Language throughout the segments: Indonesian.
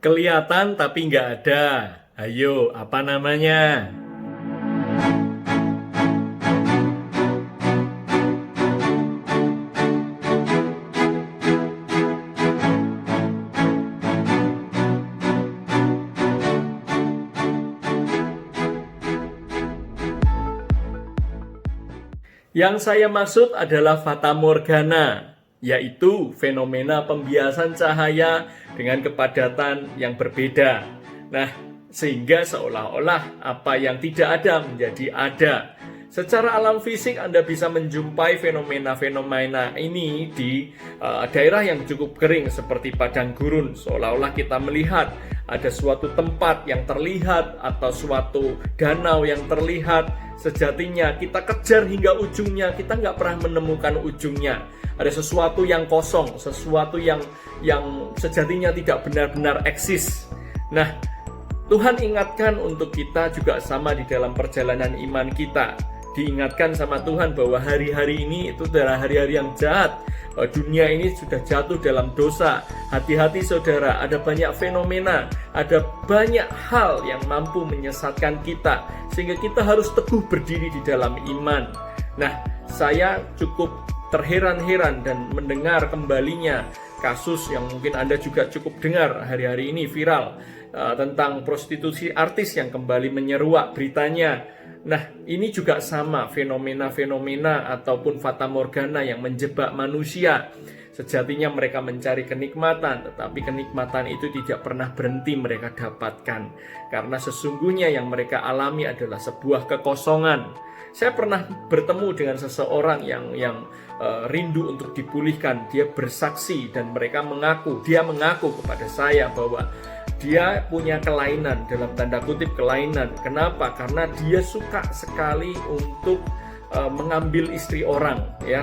Kelihatan tapi nggak ada. Ayo, apa namanya? Yang saya maksud adalah fata morgana, yaitu fenomena pembiasan cahaya dengan kepadatan yang berbeda. Nah, sehingga seolah-olah apa yang tidak ada menjadi ada. Secara alam fisik Anda bisa menjumpai fenomena-fenomena ini di daerah yang cukup kering seperti padang gurun. Seolah-olah kita melihat ada suatu tempat yang terlihat atau suatu danau yang terlihat. Sejatinya kita kejar hingga ujungnya, kita nggak pernah menemukan ujungnya. Ada sesuatu yang kosong, sesuatu yang sejatinya tidak benar-benar eksis. Nah, Tuhan ingatkan untuk kita juga sama di dalam perjalanan iman kita. Diingatkan sama Tuhan bahwa hari-hari ini itu adalah hari-hari yang jahat. Dunia ini sudah jatuh dalam dosa. Hati-hati saudara, ada banyak fenomena, ada banyak hal yang mampu menyesatkan kita, sehingga kita harus teguh berdiri di dalam iman. Nah, saya cukup terheran-heran dan mendengar kembalinya kasus yang mungkin Anda juga cukup dengar hari-hari ini viral, tentang prostitusi artis yang kembali menyeruak beritanya. Nah, ini juga sama fenomena-fenomena ataupun fata morgana yang menjebak manusia. Sejatinya mereka mencari kenikmatan, tetapi kenikmatan itu tidak pernah berhenti mereka dapatkan. Karena sesungguhnya yang mereka alami adalah sebuah kekosongan. Saya pernah bertemu dengan seseorang yang rindu untuk dipulihkan. Dia bersaksi dan dia mengaku kepada saya bahwa dia punya kelainan, dalam tanda kutip kelainan. Kenapa? Karena dia suka sekali untuk mengambil istri orang, ya.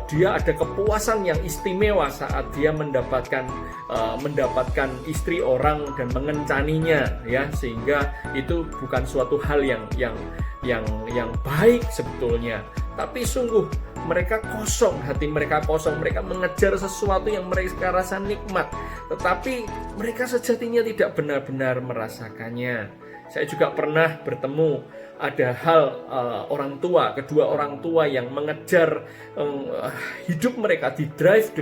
Dia ada kepuasan yang istimewa saat dia mendapatkan istri orang dan mengencaninya, ya. Sehingga itu bukan suatu hal yang baik sebetulnya. Tapi sungguh mereka kosong, hati mereka kosong, mereka mengejar sesuatu yang mereka rasa nikmat, tetapi mereka sejatinya tidak benar-benar merasakannya. Saya juga pernah bertemu ada hal kedua orang tua yang mengejar hidup mereka didrive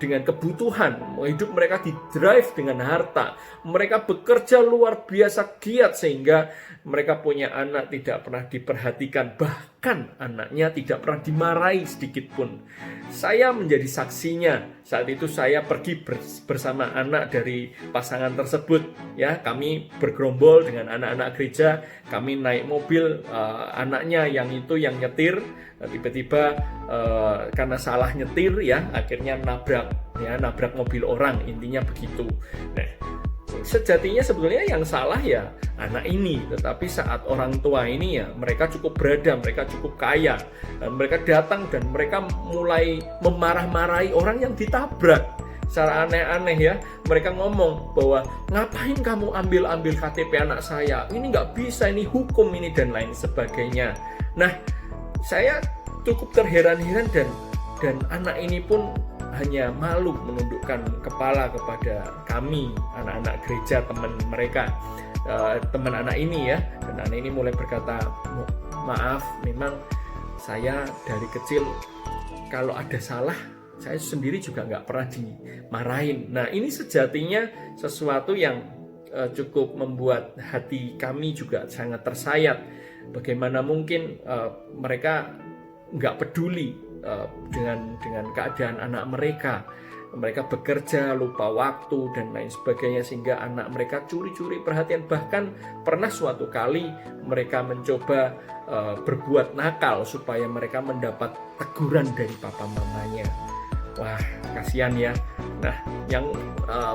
dengan kebutuhan, hidup mereka didrive dengan harta. Mereka bekerja luar biasa giat sehingga mereka punya anak tidak pernah diperhatikan, bahkan anaknya tidak pernah dimarahi sedikit pun. Saya menjadi saksinya. Saat itu saya pergi bersama anak dari pasangan tersebut, ya. Kami bergerombol dengan anak-anak gereja, kami naik mobil, anaknya yang nyetir, tiba-tiba karena salah nyetir, ya, akhirnya nabrak mobil orang, intinya begitu. Nah, sejatinya sebetulnya yang salah ya anak ini, tetapi saat orang tua ini ya mereka cukup berada, mereka cukup kaya, dan mereka datang dan mereka mulai memarah-marahi orang yang ditabrak secara aneh-aneh, ya. Mereka ngomong bahwa ngapain kamu ambil KTP anak saya, ini nggak bisa, ini hukum ini, dan lain sebagainya. Nah, saya cukup terheran-heran dan anak ini pun hanya malu menundukkan kepala kepada kami, anak-anak gereja, teman anak ini, ya. Dan anak ini mulai berkata, maaf, memang saya dari kecil kalau ada salah saya sendiri juga nggak pernah dimarahin. Nah, ini sejatinya sesuatu yang cukup membuat hati kami juga sangat tersayat. Bagaimana mungkin mereka nggak peduli dengan keadaan anak mereka. Mereka bekerja, lupa waktu, dan lain sebagainya, sehingga anak mereka curi-curi perhatian. Bahkan pernah suatu kali mereka mencoba berbuat nakal supaya mereka mendapat teguran dari papa mamanya. Wah, kasihan ya. Nah, yang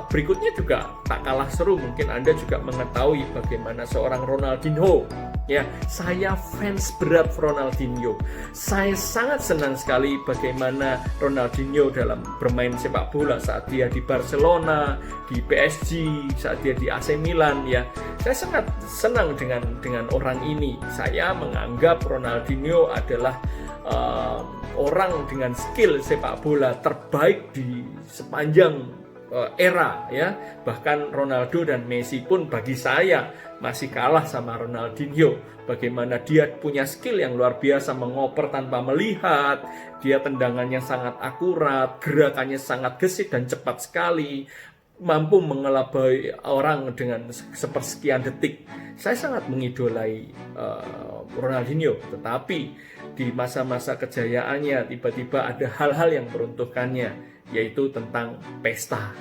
berikutnya juga tak kalah seru. Mungkin Anda juga mengetahui bagaimana seorang Ronaldinho. Ya, saya fans berat Ronaldinho. Saya sangat senang sekali bagaimana Ronaldinho dalam bermain sepak bola saat dia di Barcelona, di PSG, saat dia di AC Milan, ya. Saya sangat senang dengan orang ini. Saya menganggap Ronaldinho adalah orang dengan skill sepak bola terbaik di sepanjang era ya. Bahkan Ronaldo dan Messi pun bagi saya masih kalah sama Ronaldinho. Bagaimana dia punya skill yang luar biasa, mengoper tanpa melihat, dia tendangannya sangat akurat, gerakannya sangat gesit dan cepat sekali, mampu mengelabai orang dengan sepersekian detik. Saya sangat mengidolai Ronaldinho, tetapi di masa-masa kejayaannya tiba-tiba ada hal-hal yang meruntuhkannya, yaitu tentang pesta.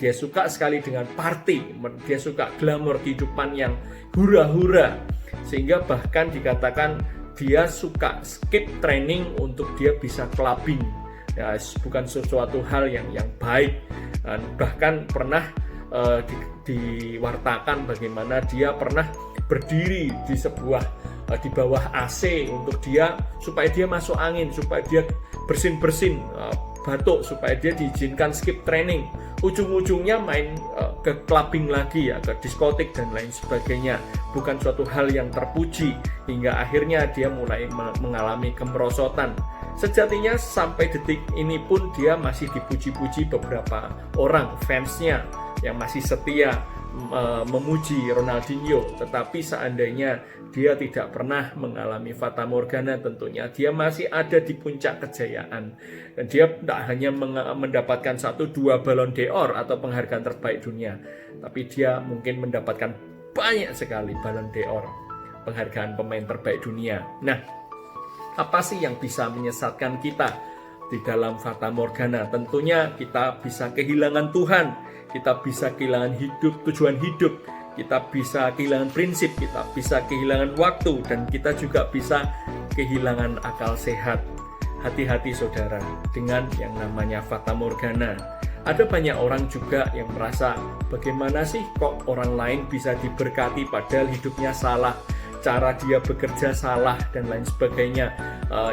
Dia suka sekali dengan party, dia suka glamor kehidupan yang hura-hura, sehingga bahkan dikatakan dia suka skip training untuk dia bisa clubbing. Ya, bukan sesuatu hal yang baik. Dan bahkan pernah diwartakan bagaimana dia pernah berdiri di di bawah AC untuk supaya dia masuk angin, supaya dia bersin-bersin batuk, supaya dia diizinkan skip training. Ujung-ujungnya main ke clubbing lagi ya, ke diskotik dan lain sebagainya. Bukan suatu hal yang terpuji, hingga akhirnya dia mulai mengalami kemerosotan. Sejatinya sampai detik ini pun dia masih dipuji-puji beberapa orang fansnya yang masih setia memuji Ronaldinho. Tetapi seandainya dia tidak pernah mengalami fata morgana, tentunya dia masih ada di puncak kejayaan. Dan dia tidak hanya mendapatkan 1-2 Ballon d'Or atau penghargaan terbaik dunia, tapi dia mungkin mendapatkan banyak sekali Ballon d'Or, penghargaan pemain terbaik dunia. Nah, apa sih yang bisa menyesatkan kita di dalam fata morgana? Tentunya kita bisa kehilangan Tuhan, kita bisa kehilangan tujuan hidup, kita bisa kehilangan prinsip, kita bisa kehilangan waktu, dan kita juga bisa kehilangan akal sehat. Hati-hati saudara dengan yang namanya fata morgana. Ada banyak orang juga yang merasa, bagaimana sih kok orang lain bisa diberkati padahal hidupnya salah, cara dia bekerja salah dan lain sebagainya,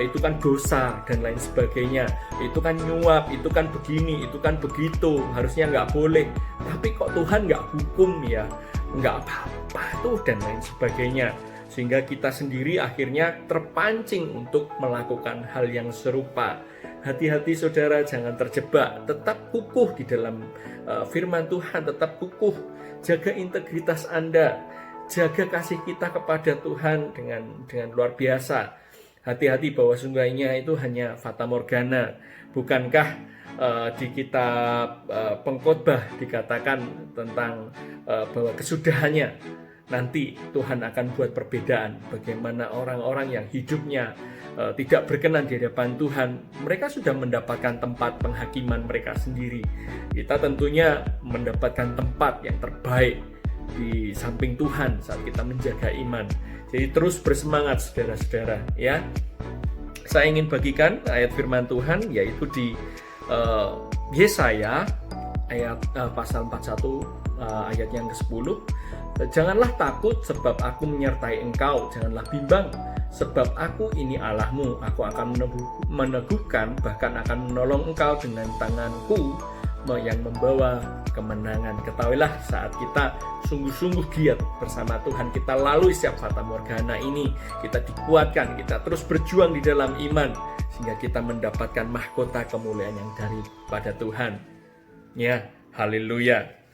itu kan dosa dan lain sebagainya, itu kan nyuap, itu kan begini, itu kan begitu, harusnya nggak boleh, tapi kok Tuhan nggak hukum ya, nggak apa-apa tuh dan lain sebagainya. Sehingga kita sendiri akhirnya terpancing untuk melakukan hal yang serupa. Hati-hati saudara, jangan terjebak, tetap kukuh di dalam firman Tuhan, tetap kukuh, jaga integritas Anda, jaga kasih kita kepada Tuhan dengan luar biasa. Hati-hati bahwa sungguhnya itu hanya fata morgana. Bukankah di kitab Pengkhotbah dikatakan tentang bahwa kesudahannya nanti Tuhan akan buat perbedaan. Bagaimana orang-orang yang hidupnya tidak berkenan di hadapan Tuhan, mereka sudah mendapatkan tempat penghakiman mereka sendiri. Kita tentunya mendapatkan tempat yang terbaik di samping Tuhan saat kita menjaga iman. Jadi terus bersemangat saudara-saudara ya. Saya ingin bagikan ayat firman Tuhan, yaitu di Yesaya ayat pasal 41 ayat yang ke-10. Janganlah takut sebab aku menyertai engkau, janganlah bimbang sebab aku ini Allahmu, aku akan meneguhkan, bahkan akan menolong engkau dengan tanganku yang membawa kemenangan. Ketahuilah saat kita sungguh-sungguh giat bersama Tuhan, kita lalui setiap fata morgana ini, kita dikuatkan, kita terus berjuang di dalam iman, sehingga kita mendapatkan mahkota kemuliaan yang daripada Tuhan. Ya, haleluya.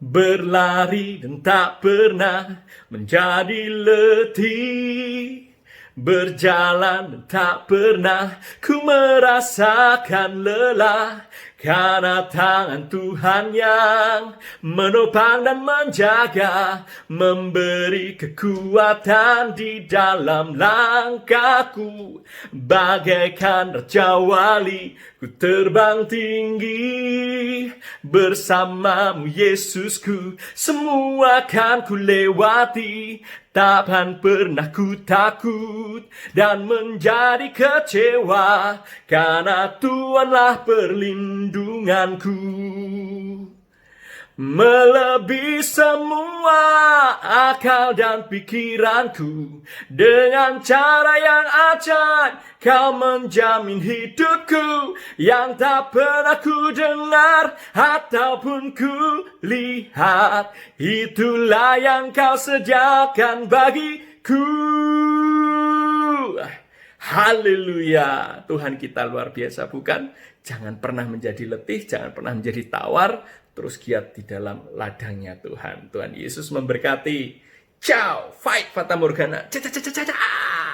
Berlari dan tak pernah menjadi letih, berjalan dan tak pernah ku merasakan lelah, karena tangan Tuhan yang menopang dan menjaga, memberi kekuatan di dalam langkahku. Bagaikan Raja Wali ku terbang tinggi, bersamamu Yesusku semua akan ku lewati. Tak pernah ku takut dan menjadi kecewa, karena Tuhanlah perlindunganku. Melebihi semua akal dan pikiranku, dengan cara yang ajaib kau menjamin hidupku, yang tak pernah ku dengar ataupun ku lihat. Itulah yang kau sediakan bagiku. Haleluya. Tuhan kita luar biasa, bukan? Jangan pernah menjadi letih, jangan pernah menjadi tawar. terus giat di dalam ladangnya Tuhan. Tuhan Yesus memberkati. Ciao, fight Fata Morgana. Caca, caca, caca.